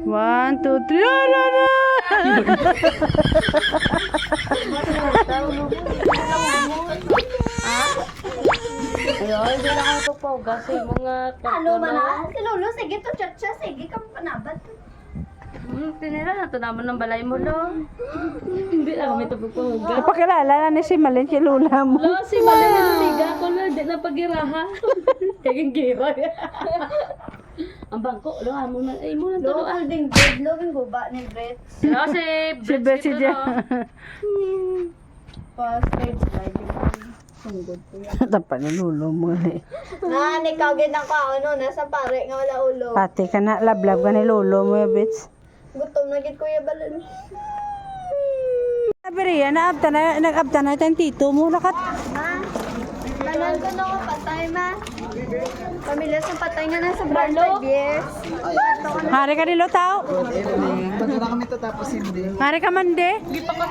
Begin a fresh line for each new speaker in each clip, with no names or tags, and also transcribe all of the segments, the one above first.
1, 2, 3.
Ayun, hindi na ako tupogas eh. Mga
Ano ba na? Si Lolo, sige to chat siya. Sige ka panabat.
Tinira na to naman ng balay mo, lo. Hindi na kami tupogas.
Napakilala na si Malin kay Lula mo.
Lo, si Malay na naliga ko na. Hindi na pagiraha. Kaging gira. Ang bangko, lo, amo na. Ay, mo na to.
Lo, ding bed. Lo, yung guba ni Brett.
Lo, si
Si Betsy
Britsky to,
dyan.
lo.
Pa stage live. Sunggod ko yan.
Tapan ni Lulo mo eh.
Na, ikaw ginang ka, ano, nasa pare nga wala ulo.
Pati ka na, lablab ka ni Lulo mo ya, bits.
Gutom na gid kuya balon.
Sabi riyan, nag-abta na tayong tito mo. Lakat.
Ma, tanan ko na ko patay, ma. Pamilya sa patay nga na sa 5 years.
Hari ka nilo tao.
Magkala kami to tapos hindi.
Hari ka man de.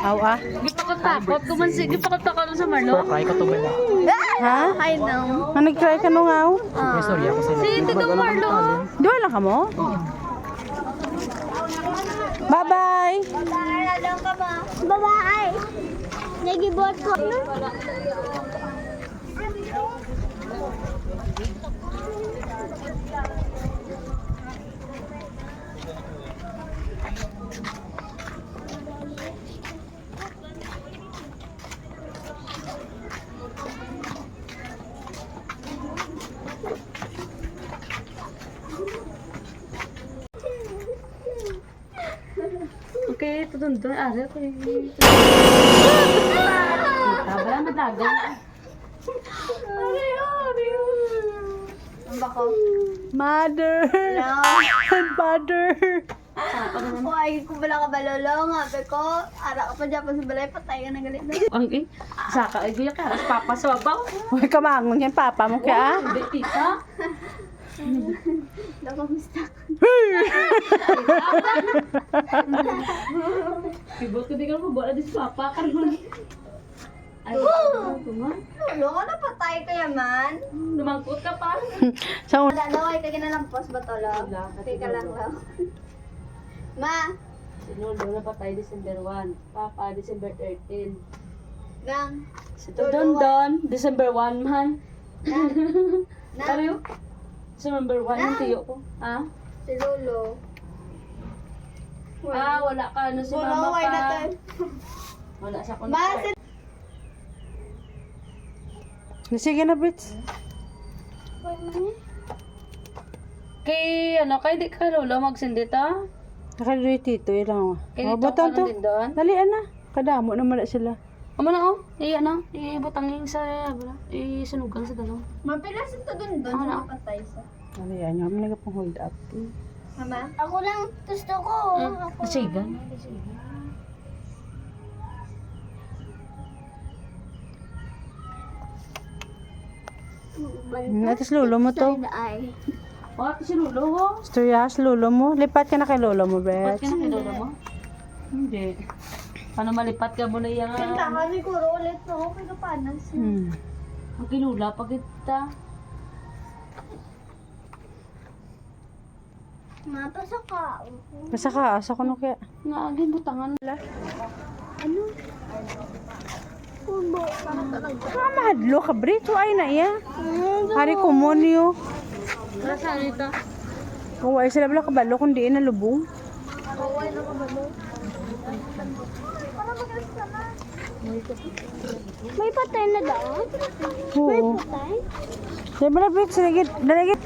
Aw ah.
Di pa katakot. Di pa katakot sa Marlo.
Ha?
I know.
Nag-try ka nung aw?
Si Tito Marlo.
Duwa lang ka mo? Bye-bye.
Alam ka ba? Bye-bye. Nagibot ko.
Okay, tutundun. Ari ko yung... Wala madagal.
Ang bako.
Mother. And father.
Ay, kung wala ka ba lolo, nga ko, ara ka pa dyan pa sa balay, patay ka na galit na.
Ang saka ay guya ka. Papa sa babaw.
Uy, kamangon yan, papa mo kaya ah.
Hindi, tita.
Loko, mista.
Ibot ko di ka mo. Bola di si papa. Karman. Ay, tuman.
Lolo ka na patay ka yaman.
Lumangkot ka pa.
Sa
Wala daw, ay kaginalampas ba tolo? Hindi ka lang daw. Ma,
Si Lolo na patay December 1. Papa, December 13.
gang.
Si Don, December 1 man.
Na,
Ano? December 1 yung tiyo ko. Ha?
si Lolo.
Ah, wala ka. Ano si
Wala,
mama
why na
pa?
tayo?
Wala sa
Ma,
concert.
si
sige na, bits.
Kay, ano, kay di ka Lolo magsindita?
Nakaluloy tito, ilang.
Kay
Oh,
dito
butang
ka
to.
din doon?
Dalian na. Kadamo naman na sila.
Amo na oh. Ano? Ibutangin sa, sunugan sa dalaw.
mapilas ito dun dun,
Ano?
sa patay sa.
Dalian nyo, kami nagpang hold up.
Mama? Ako lang, gusto ko.
Kasigan?
Natas lulo mo to.
Ay.
Oh, ito si Lolo ho.
Storyas, lulo mo. Lipat ka na kay lolo mo,
Lipat
bets.
ka na kay Lolo mo? Hindi. Paano malipat ka muna yung...
Kantahan ni Kuro ulit no, kay kapanas.
Ang kinula pag kita.
Mapasa ka.
Basta ka, asa ko no kaya.
Naagin butangan.
Ano? Kubo.
Mahadlo ka, Brito. Ay na iya. Hari ko mo niyo.
Saan ito?
Kung ay sila bala kabalo, kundi na lubong.
Kaway na kabalo. May patay na daw? May
Oo.
patay?
Sige bala, Brito. Sige, dalagit.